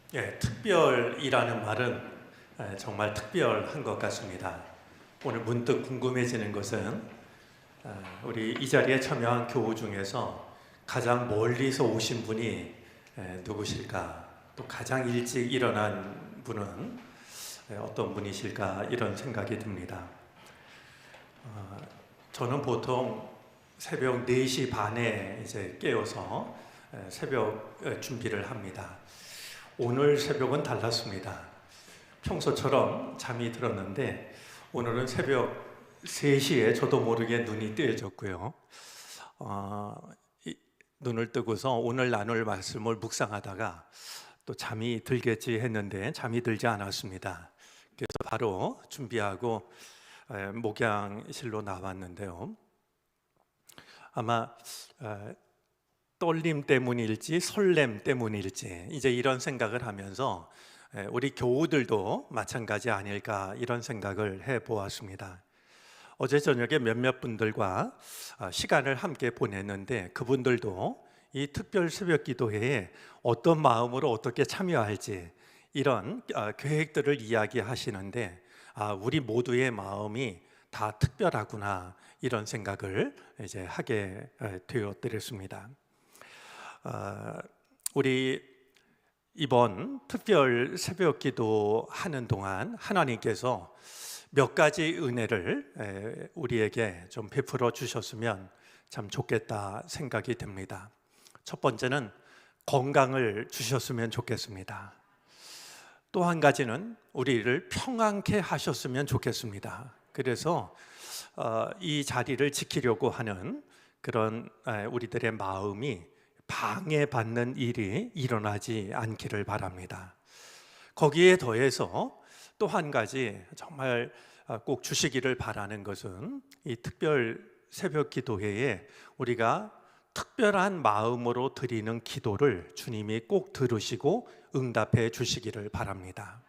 특별이라는 말은 정말 특별한 것 같습니다. 오늘 문득 궁금해지는 것은 우리 이 자리에 참여한 교우 중에서 가장 멀리서 오신 분이 누구실까? 또 가장 일찍 일어난 분은 어떤 분이실까? 이런 생각이 듭니다. 저는 보통 새벽 4시 반에 이제 깨어서 새벽 준비를 합니다. 오늘 새벽은 달랐습니다. 평소처럼 잠이 들었는데 오늘은 새벽 3시에 저도 모르게 눈이 뜨여졌고요. 눈을 뜨고서 오늘 나눌 말씀을 묵상하다가 또 잠이 들겠지 했는데 잠이 들지 않았습니다. 그래서 바로 준비하고 목양실로 나왔는데요. 아마 떨림 때문일지 설렘 때문일지 이제 이런 생각을 하면서 우리 교우들도 마찬가지 아닐까 이런 생각을 해보았습니다. 어제 저녁에 몇몇 분들과 시간을 함께 보냈는데 그분들도 이 특별 새벽 기도회에 어떤 마음으로 어떻게 참여할지 이런 계획들을 이야기하시는데 우리 모두의 마음이 다 특별하구나 이런 생각을 이제 하게 되었더랬습니다. 우리 이번 특별 새벽 기도 하는 동안 하나님께서 몇 가지 은혜를 우리에게 좀 베풀어 주셨으면 참 좋겠다 생각이 듭니다. 첫 번째는 건강을 주셨으면 좋겠습니다. 또 한 가지는 우리를 평안케 하셨으면 좋겠습니다. 그래서 이 자리를 지키려고 하는 그런 우리들의 마음이 방해받는 일이 일어나지 않기를 바랍니다. 거기에 더해서 또 한 가지 정말 꼭 주시기를 바라는 것은 이 특별 새벽 기도회에 우리가 특별한 마음으로 드리는 기도를 주님이 꼭 들으시고 응답해 주시기를 바랍니다.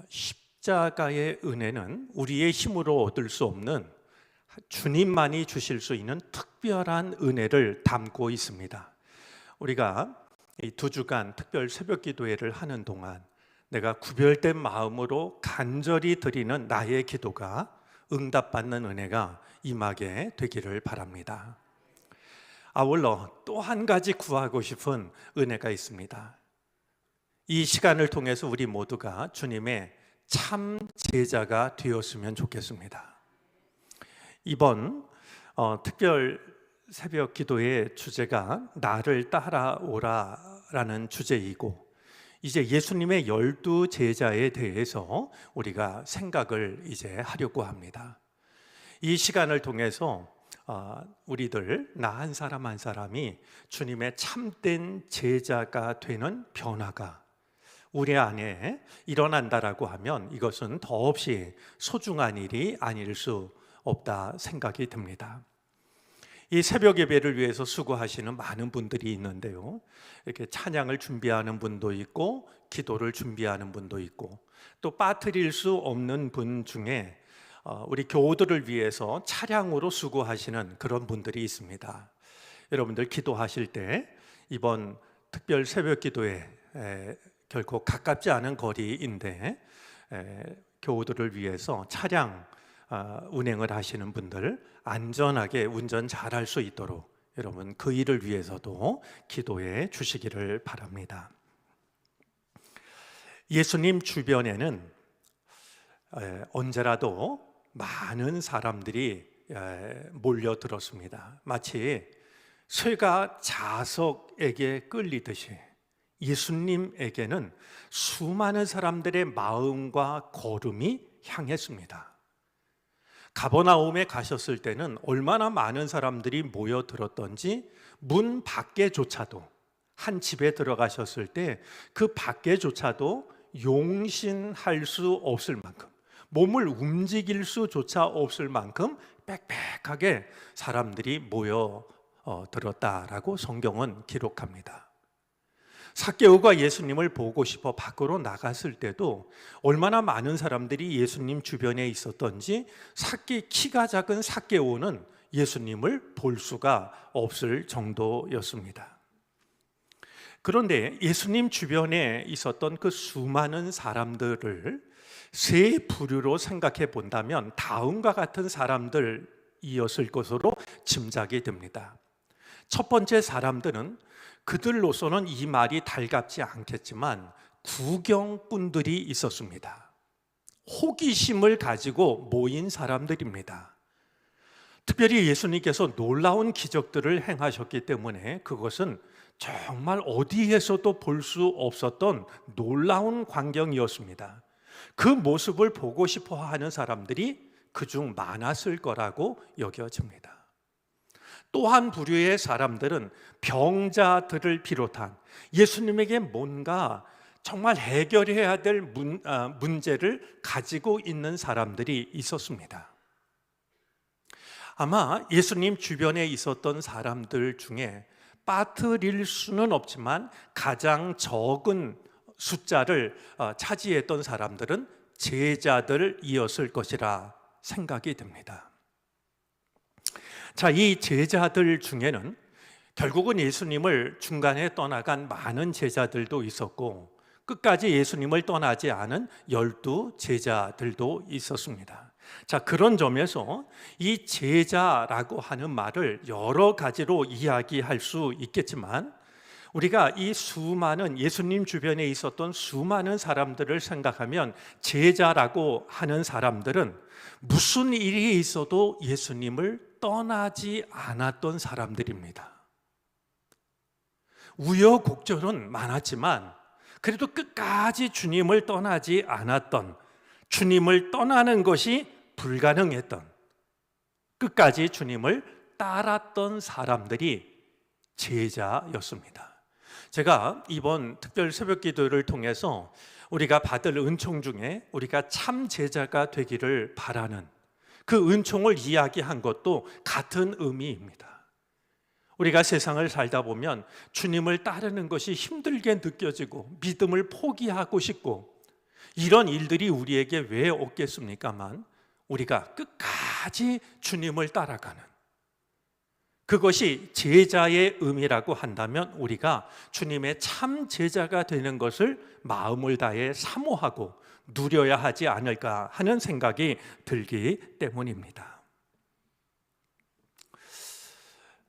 십자가의 은혜는 우리의 힘으로 얻을 수 없는 주님만이 주실 수 있는 특별한 은혜를 담고 있습니다. 우리가 이 2주간 특별 새벽 기도회를 하는 동안 내가 구별된 마음으로 간절히 드리는 나의 기도가 응답받는 은혜가 임하게 되기를 바랍니다. 아울러 또 한 가지 구하고 싶은 은혜가 있습니다. 이 시간을 통해서 우리 모두가 주님의 참 제자가 되었으면 좋겠습니다. 이번 특별 새벽 기도의 주제가 나를 따라오라라는 주제이고 이제 예수님의 12제자에 대해서 우리가 생각을 이제 하려고 합니다. 이 시간을 통해서 우리들 나 한 사람 한 사람이 주님의 참된 제자가 되는 변화가 우리 안에 일어난다라고 하면 이것은 더없이 소중한 일이 아닐 수 없다 생각이 듭니다. 이 새벽 예배를 위해서 수고하시는 많은 분들이 있는데요. 이렇게 찬양을 준비하는 분도 있고 기도를 준비하는 분도 있고 또 빠뜨릴 수 없는 분 중에 우리 교우들을 위해서 차량으로 수고하시는 그런 분들이 있습니다. 여러분들 기도하실 때 이번 특별 새벽 기도에 결코 가깝지 않은 거리인데 교우들을 위해서 차량 운행을 하시는 분들 안전하게 운전 잘할 수 있도록 여러분 그 일을 위해서도 기도해 주시기를 바랍니다. 예수님 주변에는 언제라도 많은 사람들이 몰려들었습니다. 마치 쇠가 자석에게 끌리듯이 예수님에게는 수많은 사람들의 마음과 걸음이 향했습니다. 가버나움에 가셨을 때는 얼마나 많은 사람들이 모여들었던지 문 밖에조차도 한 집에 들어가셨을 때 그 밖에조차도 용신할 수 없을 만큼 몸을 움직일 수조차 없을 만큼 빽빽하게 사람들이 모여들었다라고 성경은 기록합니다. 삭개오가 예수님을 보고 싶어 밖으로 나갔을 때도 얼마나 많은 사람들이 예수님 주변에 있었던지 키가 작은 삭개오는 예수님을 볼 수가 없을 정도였습니다. 그런데 예수님 주변에 있었던 그 수많은 사람들을 세 부류로 생각해 본다면 다음과 같은 사람들이었을 것으로 짐작이 됩니다. 첫 번째 사람들은 그들로서는 이 말이 달갑지 않겠지만 구경꾼들이 있었습니다. 호기심을 가지고 모인 사람들입니다. 특별히 예수님께서 놀라운 기적들을 행하셨기 때문에 그것은 정말 어디에서도 볼 수 없었던 놀라운 광경이었습니다. 그 모습을 보고 싶어 하는 사람들이 그중 많았을 거라고 여겨집니다. 또 한 부류의 사람들은 병자들을 비롯한 예수님에게 뭔가 정말 해결해야 될 문제를 가지고 있는 사람들이 있었습니다. 아마 예수님 주변에 있었던 사람들 중에 빠뜨릴 수는 없지만 가장 적은 숫자를 차지했던 사람들은 제자들이었을 것이라 생각이 됩니다. 자, 이 제자들 중에는 결국은 예수님을 중간에 떠나간 많은 제자들도 있었고 끝까지 예수님을 떠나지 않은 12 제자들도 있었습니다. 자, 그런 점에서 이 제자라고 하는 말을 여러 가지로 이야기할 수 있겠지만 우리가 이 수많은 예수님 주변에 있었던 수많은 사람들을 생각하면 제자라고 하는 사람들은 무슨 일이 있어도 예수님을 떠나지 않았던 사람들입니다. 우여곡절은 많았지만 그래도 끝까지 주님을 떠나지 않았던, 주님을 떠나는 것이 불가능했던, 끝까지 주님을 따랐던 사람들이 제자였습니다. 제가 이번 특별 새벽 기도를 통해서 우리가 받을 은총 중에 우리가 참 제자가 되기를 바라는 그 은총을 이야기한 것도 같은 의미입니다. 우리가 세상을 살다 보면 주님을 따르는 것이 힘들게 느껴지고 믿음을 포기하고 싶고 이런 일들이 우리에게 왜 없겠습니까만 우리가 끝까지 주님을 따라가는 그것이 제자의 의미라고 한다면 우리가 주님의 참 제자가 되는 것을 마음을 다해 사모하고 누려야 하지 않을까 하는 생각이 들기 때문입니다.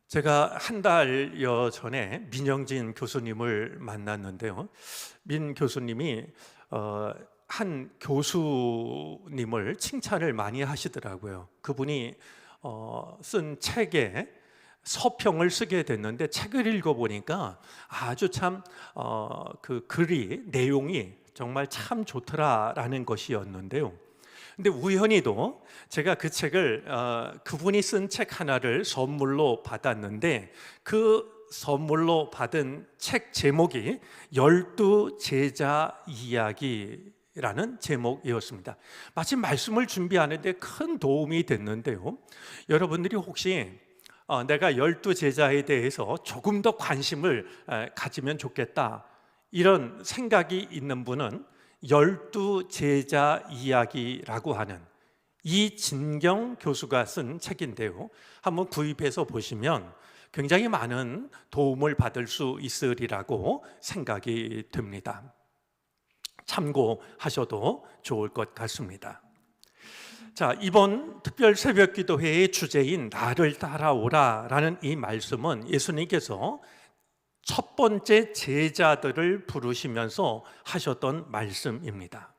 제가 한 달여 전에 민영진 교수님을 만났는데요. 민 교수님이 한 교수님을 칭찬을 많이 하시더라고요. 그분이 쓴 책에 서평을 쓰게 됐는데 책을 읽어보니까 아주 참 그 글이 내용이 정말 참 좋더라라는 것이었는데요. 근데 우연히도 제가 그 책을 그분이 쓴 책 하나를 선물로 받았는데 그 선물로 받은 책 제목이 12 제자 이야기라는 제목이었습니다. 마침 말씀을 준비하는데 큰 도움이 됐는데요. 여러분들이 혹시 내가 12 제자에 대해서 조금 더 관심을 가지면 좋겠다 이런 생각이 있는 분은 12 제자 이야기라고 하는 이진경 교수가 쓴 책인데요. 한번 구입해서 보시면 굉장히 많은 도움을 받을 수 있으리라고 생각이 듭니다. 참고하셔도 좋을 것 같습니다. 자, 이번 특별 새벽 기도회의 주제인 나를 따라오라라는 이 말씀은 예수님께서 첫 번째 제자들을 부르시면서 하셨던 말씀입니다.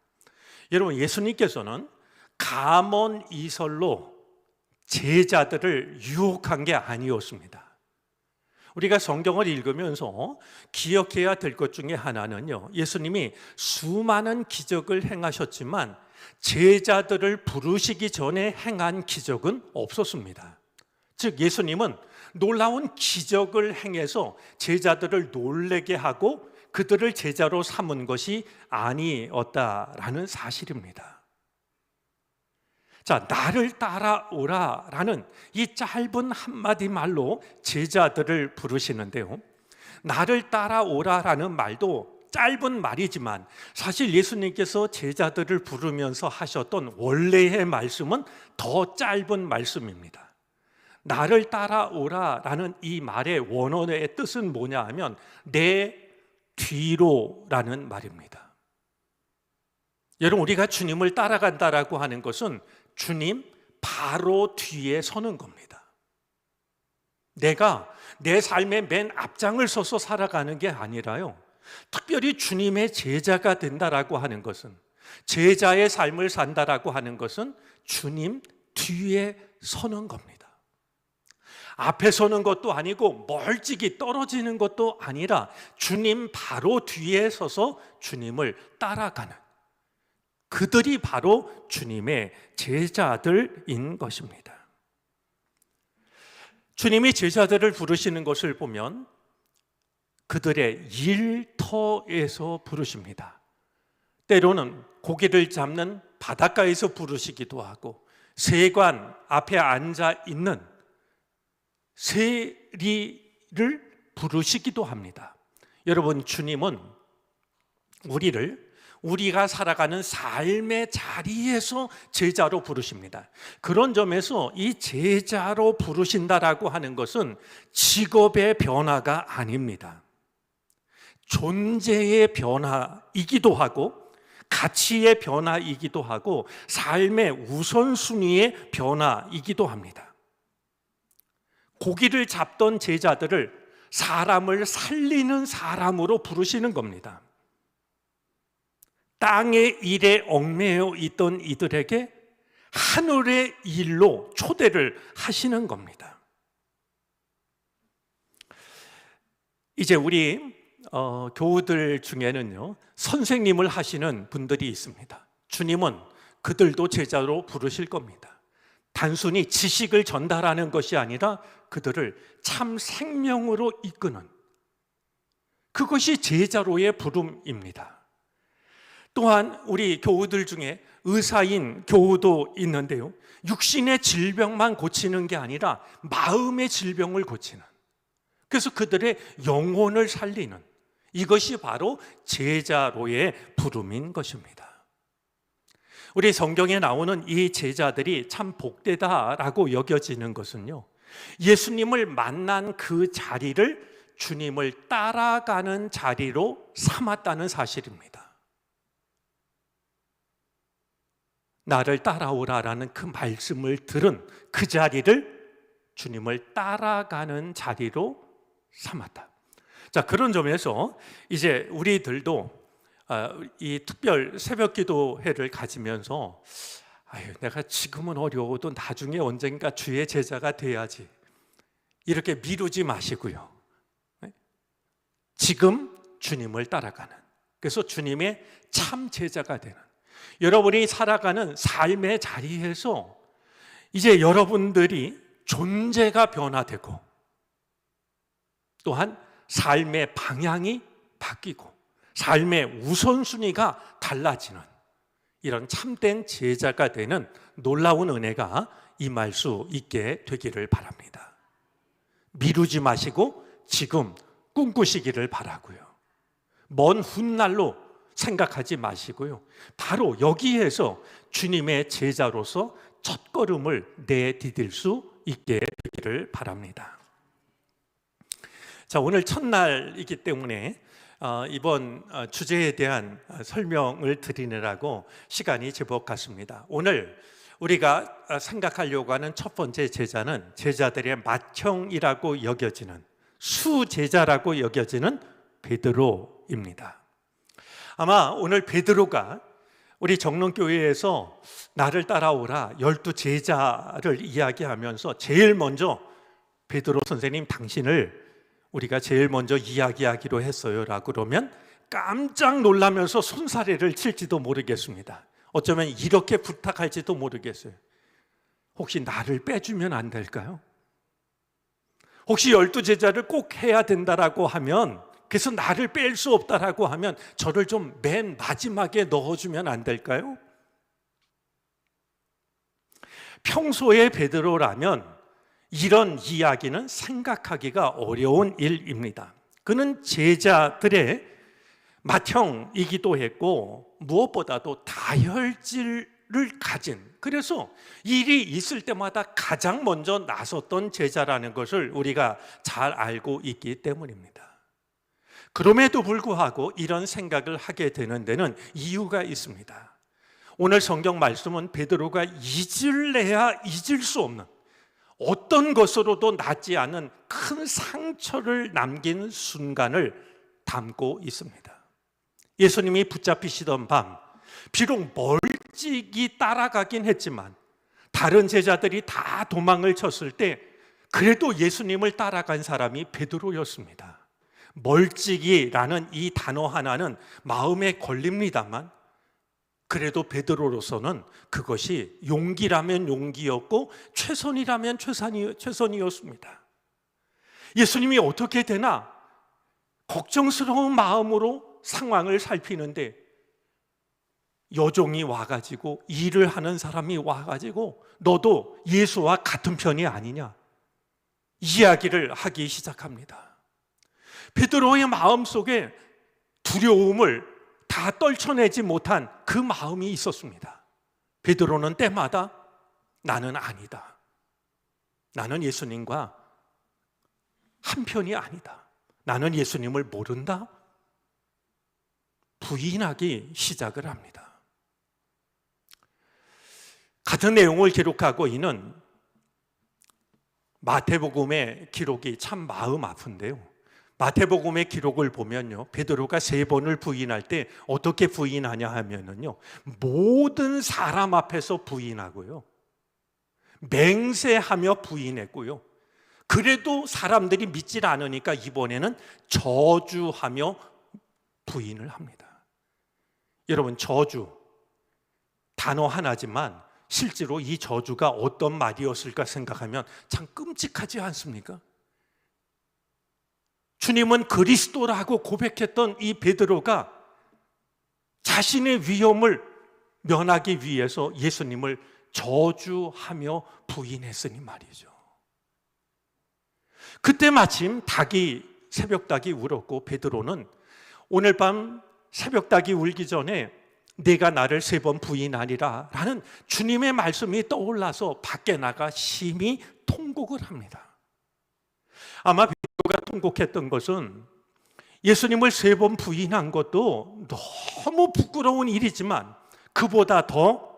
여러분, 예수님께서는 감언 이설로 제자들을 유혹한 게 아니었습니다. 우리가 성경을 읽으면서 기억해야 될 것 중에 하나는요, 예수님이 수많은 기적을 행하셨지만 제자들을 부르시기 전에 행한 기적은 없었습니다. 즉 예수님은 놀라운 기적을 행해서 제자들을 놀래게 하고 그들을 제자로 삼은 것이 아니었다라는 사실입니다. 자, 나를 따라오라라는 이 짧은 한마디 말로 제자들을 부르시는데요. 나를 따라오라라는 말도 짧은 말이지만 사실 예수님께서 제자들을 부르면서 하셨던 원래의 말씀은 더 짧은 말씀입니다. 나를 따라오라라는 이 말의 원어의 뜻은 뭐냐 하면 내 뒤로라는 말입니다. 여러분, 우리가 주님을 따라간다라고 하는 것은 주님 바로 뒤에 서는 겁니다. 내가 내 삶의 맨 앞장을 서서 살아가는 게 아니라요, 특별히 주님의 제자가 된다라고 하는 것은, 제자의 삶을 산다라고 하는 것은 주님 뒤에 서는 겁니다. 앞에 서는 것도 아니고 멀찍이 떨어지는 것도 아니라 주님 바로 뒤에 서서 주님을 따라가는, 그들이 바로 주님의 제자들인 것입니다. 주님이 제자들을 부르시는 것을 보면 그들의 일터에서 부르십니다. 때로는 고기를 잡는 바닷가에서 부르시기도 하고, 세관 앞에 앉아 있는 세리를 부르시기도 합니다. 여러분, 주님은 우리가 살아가는 삶의 자리에서 제자로 부르십니다. 그런 점에서 이 제자로 부르신다라고 하는 것은 직업의 변화가 아닙니다. 존재의 변화이기도 하고, 가치의 변화이기도 하고, 삶의 우선순위의 변화이기도 합니다. 고기를 잡던 제자들을 사람을 살리는 사람으로 부르시는 겁니다. 땅의 일에 얽매여 있던 이들에게 하늘의 일로 초대를 하시는 겁니다. 이제 우리 교우들 중에는요, 선생님을 하시는 분들이 있습니다. 주님은 그들도 제자로 부르실 겁니다. 단순히 지식을 전달하는 것이 아니라 그들을 참 생명으로 이끄는, 그것이 제자로의 부름입니다. 또한 우리 교우들 중에 의사인 교우도 있는데요, 육신의 질병만 고치는 게 아니라 마음의 질병을 고치는, 그래서 그들의 영혼을 살리는, 이것이 바로 제자로의 부름인 것입니다. 우리 성경에 나오는 이 제자들이 참 복되다라고 여겨지는 것은요, 예수님을 만난 그 자리를 주님을 따라가는 자리로 삼았다는 사실입니다. 나를 따라오라라는 그 말씀을 들은 그 자리를 주님을 따라가는 자리로 삼았다. 자, 그런 점에서 이제 우리들도 이 특별 새벽 기도회를 가지면서 내가 지금은 어려워도 나중에 언젠가 주의 제자가 돼야지, 이렇게 미루지 마시고요, 지금 주님을 따라가는, 그래서 주님의 참 제자가 되는, 여러분이 살아가는 삶의 자리에서 이제 여러분들이 존재가 변화되고, 또한 삶의 방향이 바뀌고 삶의 우선순위가 달라지는, 이런 참된 제자가 되는 놀라운 은혜가 임할 수 있게 되기를 바랍니다. 미루지 마시고 지금 꿈꾸시기를 바라고요. 먼 훗날로 생각하지 마시고요, 바로 여기에서 주님의 제자로서 첫걸음을 내디딜 수 있게 되기를 바랍니다. 자, 오늘 첫날이기 때문에 이번 주제에 대한 설명을 드리느라고 시간이 제법 갔습니다. 오늘 우리가 생각하려고 하는 첫 번째 제자는 제자들의 맏형이라고 여겨지는, 수제자라고 여겨지는 베드로입니다. 아마 오늘 베드로가 우리 정론교회에서 나를 따라오라 12 제자를 이야기하면서 제일 먼저 베드로 선생님, 당신을 우리가 제일 먼저 이야기하기로 했어요 라고 그러면 깜짝 놀라면서 손사래를 칠지도 모르겠습니다. 어쩌면 이렇게 부탁할지도 모르겠어요. 혹시 나를 빼주면 안 될까요? 혹시 12 제자를 꼭 해야 된다라고 하면, 그래서 나를 뺄 수 없다라고 하면 저를 좀 맨 마지막에 넣어주면 안 될까요? 평소에 베드로라면 이런 이야기는 생각하기가 어려운 일입니다. 그는 제자들의 맏형이기도 했고 무엇보다도 다혈질을 가진, 그래서 일이 있을 때마다 가장 먼저 나섰던 제자라는 것을 우리가 잘 알고 있기 때문입니다. 그럼에도 불구하고 이런 생각을 하게 되는 데는 이유가 있습니다. 오늘 성경 말씀은 베드로가 잊을래야 잊을 수 없는, 어떤 것으로도 낫지 않은 큰 상처를 남긴 순간을 담고 있습니다. 예수님이 붙잡히시던 밤, 비록 멀찍이 따라가긴 했지만 다른 제자들이 다 도망을 쳤을 때 그래도 예수님을 따라간 사람이 베드로였습니다. 멀찍이라는 이 단어 하나는 마음에 걸립니다만 그래도 베드로로서는 그것이 용기라면 용기였고 최선이라면 최선이었습니다. 예수님이 어떻게 되나 걱정스러운 마음으로 상황을 살피는데 여종이 와가지고, 일을 하는 사람이 와가지고 너도 예수와 같은 편이 아니냐 이야기를 하기 시작합니다. 베드로의 마음속에 두려움을 다 떨쳐내지 못한 그 마음이 있었습니다. 베드로는 때마다 나는 아니다, 나는 예수님과 한편이 아니다, 나는 예수님을 모른다, 부인하기 시작을 합니다. 같은 내용을 기록하고 있는 마태복음의 기록이 참 마음 아픈데요. 마태복음의 기록을 보면요, 베드로가 3번을 부인할 때 어떻게 부인하냐 하면은요, 모든 사람 앞에서 부인하고요, 맹세하며 부인했고요, 그래도 사람들이 믿질 않으니까 이번에는 저주하며 부인을 합니다. 여러분, 저주 단어 하나지만 실제로 이 저주가 어떤 말이었을까 생각하면 참 끔찍하지 않습니까? 주님은 그리스도라고 고백했던 이 베드로가 자신의 위험을 면하기 위해서 예수님을 저주하며 부인했으니 말이죠. 그때 마침 새벽 닭이 울었고 베드로는 오늘 밤 새벽 닭이 울기 전에 내가 나를 3번 부인하리라 라는 주님의 말씀이 떠올라서 밖에 나가 심히 통곡을 합니다. 아마 베드로가 통곡했던 것은 예수님을 3번 부인한 것도 너무 부끄러운 일이지만 그보다 더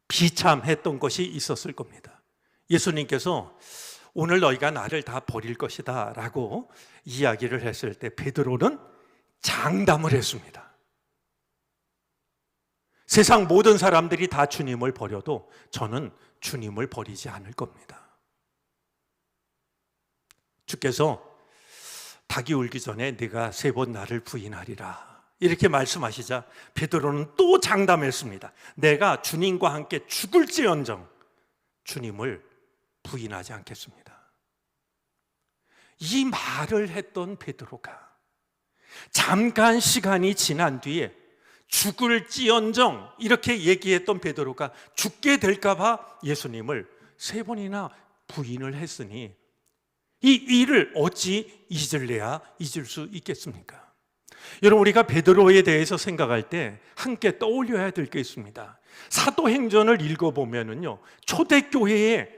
비참했던 것이 있었을 겁니다. 예수님께서 오늘 너희가 나를 다 버릴 것이다 라고 이야기를 했을 때 베드로는 장담을 했습니다. 세상 모든 사람들이 다 주님을 버려도 저는 주님을 버리지 않을 겁니다. 주께서 닭이 울기 전에 네가 3번 나를 부인하리라 이렇게 말씀하시자 베드로는 또 장담했습니다. 내가 주님과 함께 죽을지언정 주님을 부인하지 않겠습니다. 이 말을 했던 베드로가 잠깐 시간이 지난 뒤에 죽을지언정 이렇게 얘기했던 베드로가 죽게 될까 봐 예수님을 3번이나 부인을 했으니 이 일을 어찌 잊을래야 잊을 수 있겠습니까? 여러분, 우리가 베드로에 대해서 생각할 때 함께 떠올려야 될 게 있습니다. 사도행전을 읽어보면은요, 초대교회의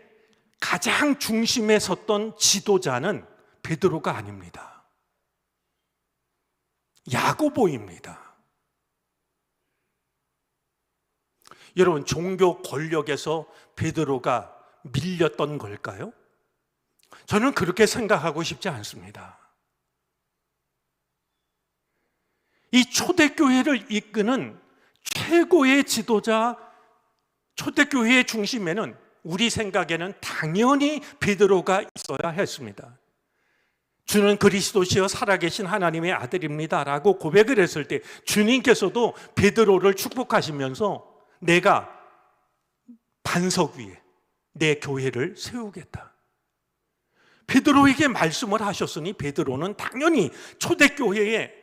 가장 중심에 섰던 지도자는 베드로가 아닙니다. 야고보입니다. 여러분, 종교 권력에서 베드로가 밀렸던 걸까요? 저는 그렇게 생각하고 싶지 않습니다. 이 초대교회를 이끄는 최고의 지도자, 초대교회의 중심에는 우리 생각에는 당연히 베드로가 있어야 했습니다. 주는 그리스도시여 살아계신 하나님의 아들입니다 라고 고백을 했을 때 주님께서도 베드로를 축복하시면서 내가 반석 위에 내 교회를 세우겠다, 베드로에게 말씀을 하셨으니 베드로는 당연히 초대교회의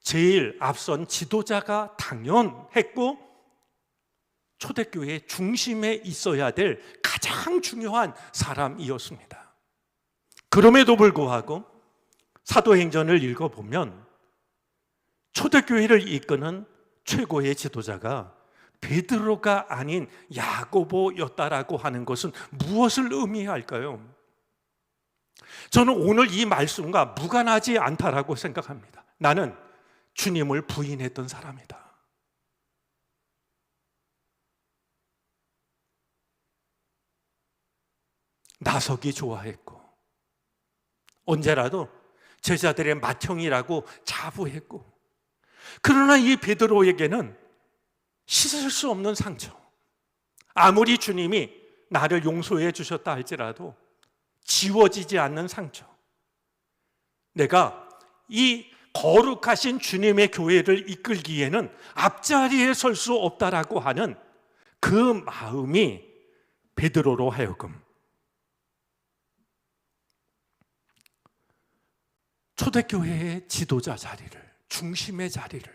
제일 앞선 지도자가 당연했고 초대교회의 중심에 있어야 될 가장 중요한 사람이었습니다. 그럼에도 불구하고 사도행전을 읽어보면 초대교회를 이끄는 최고의 지도자가 베드로가 아닌 야고보였다라고 하는 것은 무엇을 의미할까요? 저는 오늘 이 말씀과 무관하지 않다라고 생각합니다. 나는 주님을 부인했던 사람이다. 나서기 좋아했고, 언제라도 제자들의 맏형이라고 자부했고, 그러나 이 베드로에게는 씻을 수 없는 상처, 아무리 주님이 나를 용서해 주셨다 할지라도 지워지지 않는 상처, 내가 이 거룩하신 주님의 교회를 이끌기에는 앞자리에 설 수 없다라고 하는 그 마음이 베드로로 하여금 초대교회의 지도자 자리를, 중심의 자리를,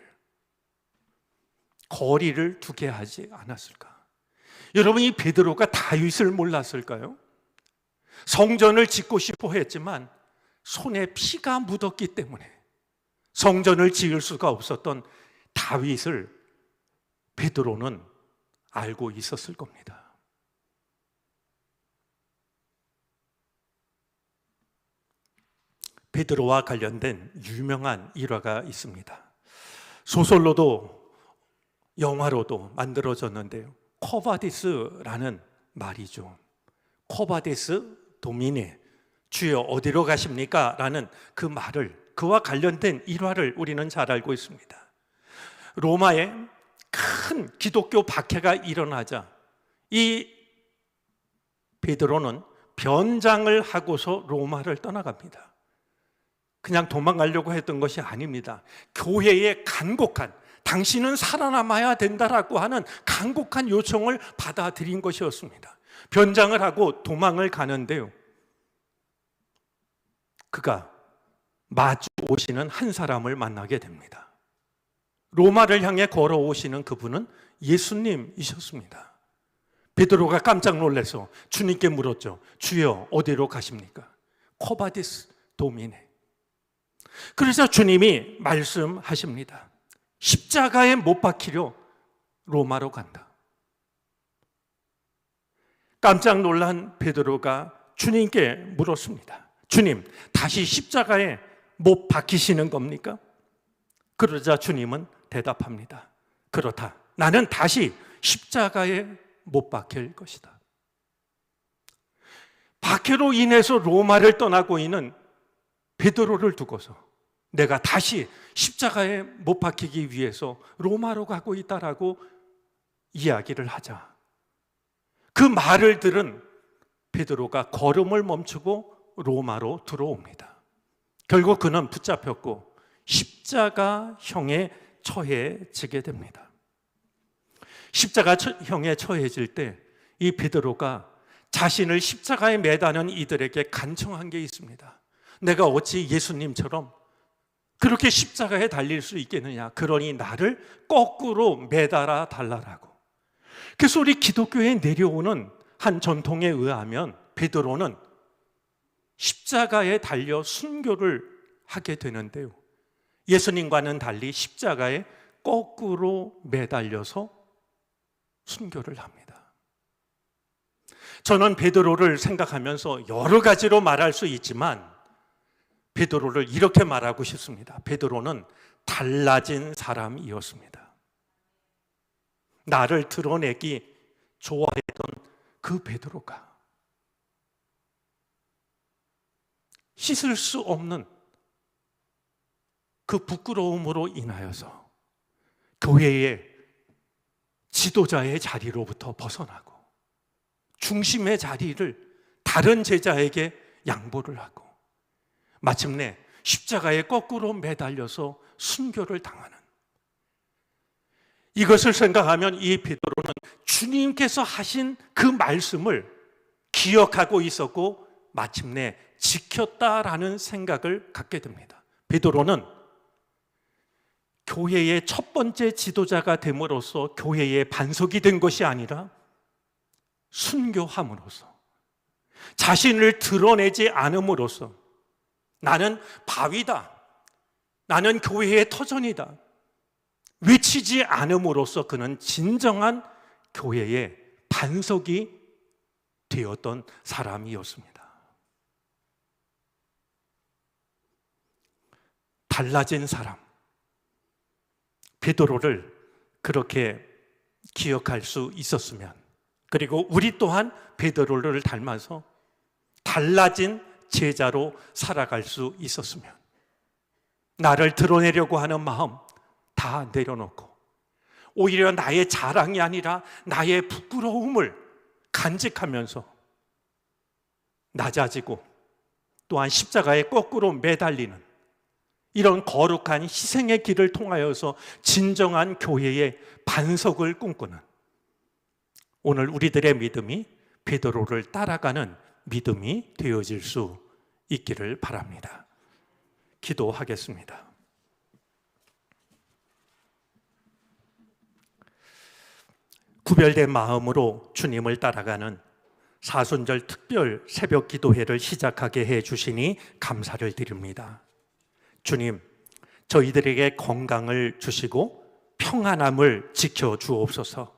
거리를 두게 하지 않았을까? 여러분, 이 베드로가 다윗을 몰랐을까요? 성전을 짓고 싶어 했지만 손에 피가 묻었기 때문에 성전을 지을 수가 없었던 다윗을 베드로는 알고 있었을 겁니다. 베드로와 관련된 유명한 일화가 있습니다. 소설로도 영화로도 만들어졌는데요. 코바디스라는 말이죠. 코바디스 도미네, 주여 어디로 가십니까? 라는 그 말을, 그와 관련된 일화를 우리는 잘 알고 있습니다. 로마에 큰 기독교 박해가 일어나자 이 베드로는 변장을 하고서 로마를 떠나갑니다. 그냥 도망가려고 했던 것이 아닙니다. 교회의 간곡한, 당신은 살아남아야 된다라고 하는 간곡한 요청을 받아들인 것이었습니다. 변장을 하고 도망을 가는데요, 그가 마주 오시는 한 사람을 만나게 됩니다. 로마를 향해 걸어오시는 그분은 예수님이셨습니다. 베드로가 깜짝 놀라서 주님께 물었죠. 주여 어디로 가십니까? 코바디스 도미네. 그래서 주님이 말씀하십니다. 십자가에 못 박히려 로마로 간다. 깜짝 놀란 베드로가 주님께 물었습니다. 주님, 다시 십자가에 못 박히시는 겁니까? 그러자 주님은 대답합니다. 그렇다. 나는 다시 십자가에 못 박힐 것이다. 박해로 인해서 로마를 떠나고 있는 베드로를 두고서 내가 다시 십자가에 못 박히기 위해서 로마로 가고 있다라고 이야기를 하자, 그 말을 들은 베드로가 걸음을 멈추고 로마로 들어옵니다. 결국 그는 붙잡혔고 십자가형에 처해지게 됩니다. 십자가형에 처해질 때 이 베드로가 자신을 십자가에 매다는 이들에게 간청한 게 있습니다. 내가 어찌 예수님처럼 그렇게 십자가에 달릴 수 있겠느냐, 그러니 나를 거꾸로 매달아 달라라고. 그래서 우리 기독교에 내려오는 한 전통에 의하면 베드로는 십자가에 달려 순교를 하게 되는데요, 예수님과는 달리 십자가에 거꾸로 매달려서 순교를 합니다. 저는 베드로를 생각하면서 여러 가지로 말할 수 있지만 베드로를 이렇게 말하고 싶습니다. 베드로는 달라진 사람이었습니다. 나를 드러내기 좋아했던 그 베드로가 씻을 수 없는 그 부끄러움으로 인하여서 교회의 지도자의 자리로부터 벗어나고 중심의 자리를 다른 제자에게 양보를 하고 마침내 십자가에 거꾸로 매달려서 순교를 당하는, 이것을 생각하면 이 베드로는 주님께서 하신 그 말씀을 기억하고 있었고 마침내 지켰다라는 생각을 갖게 됩니다. 베드로는 교회의 첫 번째 지도자가 됨으로써 교회의 반석이 된 것이 아니라 순교함으로써, 자신을 드러내지 않음으로써, 나는 바위다, 나는 교회의 터전이다 외치지 않음으로써 그는 진정한 교회의 반석이 되었던 사람이었습니다. 달라진 사람, 베드로를 그렇게 기억할 수 있었으면, 그리고 우리 또한 베드로를 닮아서 달라진 제자로 살아갈 수 있었으면, 나를 드러내려고 하는 마음 다 내려놓고 오히려 나의 자랑이 아니라 나의 부끄러움을 간직하면서 낮아지고 또한 십자가에 거꾸로 매달리는 이런 거룩한 희생의 길을 통하여서 진정한 교회의 반석을 꿈꾸는, 오늘 우리들의 믿음이 베드로를 따라가는 믿음이 되어질 수 있기를 바랍니다. 기도하겠습니다. 구별된 마음으로 주님을 따라가는 사순절 특별 새벽 기도회를 시작하게 해 주시니 감사를 드립니다. 주님, 저희들에게 건강을 주시고 평안함을 지켜 주옵소서.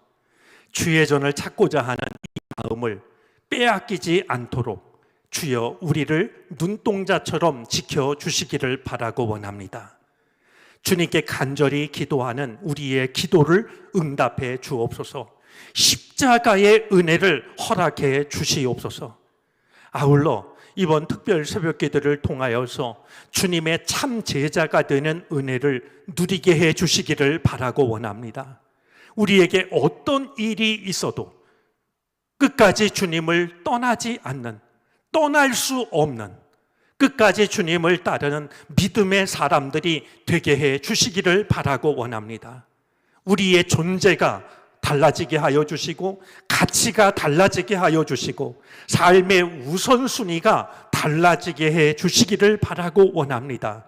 주의 전을 찾고자 하는 이 마음을 빼앗기지 않도록 주여 우리를 눈동자처럼 지켜 주시기를 바라고 원합니다. 주님께 간절히 기도하는 우리의 기도를 응답해 주옵소서. 십자가의 은혜를 허락해 주시옵소서. 아울러 이번 특별 새벽기도를 통하여서 주님의 참 제자가 되는 은혜를 누리게 해 주시기를 바라고 원합니다. 우리에게 어떤 일이 있어도 끝까지 주님을 떠나지 않는, 떠날 수 없는, 끝까지 주님을 따르는 믿음의 사람들이 되게 해 주시기를 바라고 원합니다. 우리의 존재가 달라지게 하여 주시고, 가치가 달라지게 하여 주시고, 삶의 우선순위가 달라지게 해 주시기를 바라고 원합니다.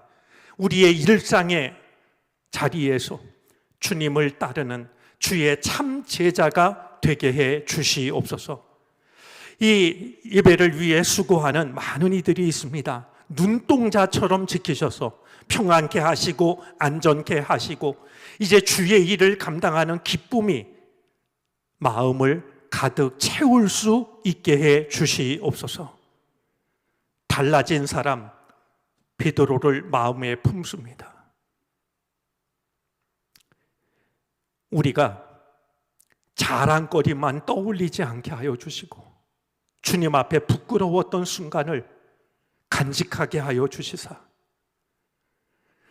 우리의 일상의 자리에서 주님을 따르는 주의 참 제자가 되게 해 주시옵소서. 이 예배를 위해 수고하는 많은 이들이 있습니다. 눈동자처럼 지키셔서 평안케 하시고 안전케 하시고, 이제 주의 일을 감당하는 기쁨이 마음을 가득 채울 수 있게 해 주시옵소서. 달라진 사람 베드로를 마음에 품습니다. 우리가 자랑거리만 떠올리지 않게 하여 주시고, 주님 앞에 부끄러웠던 순간을 간직하게 하여 주시사,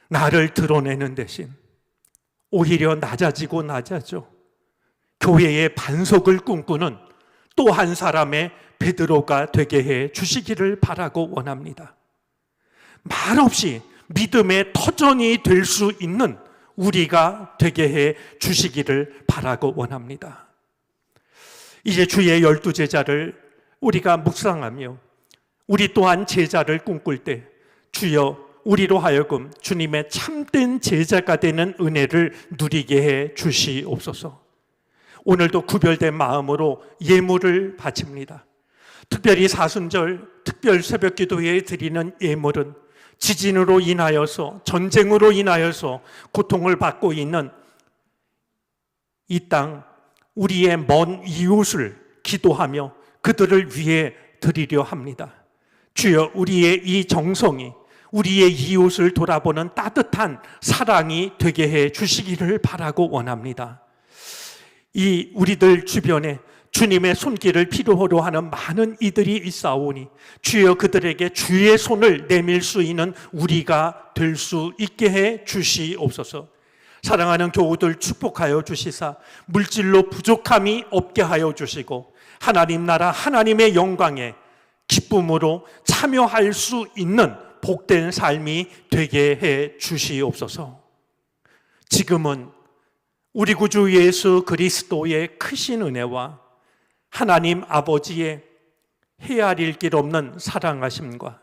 나를 드러내는 대신 오히려 낮아지고 낮아져 교회의 반석을 꿈꾸는 또 한 사람의 베드로가 되게 해 주시기를 바라고 원합니다. 말없이 믿음의 터전이 될 수 있는 우리가 되게 해 주시기를 바라고 원합니다. 이제 주의 12제자를 우리가 묵상하며 우리 또한 제자를 꿈꿀 때 주여 우리로 하여금 주님의 참된 제자가 되는 은혜를 누리게 해 주시옵소서. 오늘도 구별된 마음으로 예물을 바칩니다. 특별히 사순절 특별 새벽 기도회에 드리는 예물은 지진으로 인하여서, 전쟁으로 인하여서 고통을 받고 있는 이 땅, 우리의 먼 이웃을 기도하며 그들을 위해 드리려 합니다. 주여 우리의 이 정성이 우리의 이웃을 돌아보는 따뜻한 사랑이 되게 해 주시기를 바라고 원합니다. 이 우리들 주변에 주님의 손길을 필요로 하는 많은 이들이 있사오니 주여 그들에게 주의 손을 내밀 수 있는 우리가 될 수 있게 해 주시옵소서. 사랑하는 교우들 축복하여 주시사 물질로 부족함이 없게 하여 주시고, 하나님 나라 하나님의 영광에 기쁨으로 참여할 수 있는 복된 삶이 되게 해 주시옵소서. 지금은 우리 구주 예수 그리스도의 크신 은혜와 하나님 아버지의 헤아릴 길 없는 사랑하심과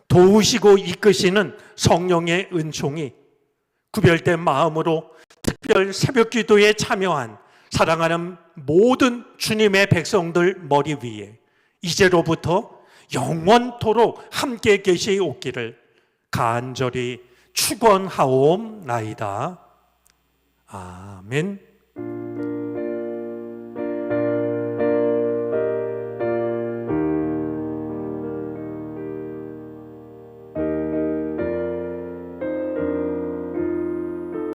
도우시고 이끄시는 성령의 은총이 구별된 마음으로 특별 새벽 기도에 참여한 사랑하는 모든 주님의 백성들 머리 위에 이제로부터 영원토록 함께 계시옵기를 간절히 축원하옵나이다. 아멘.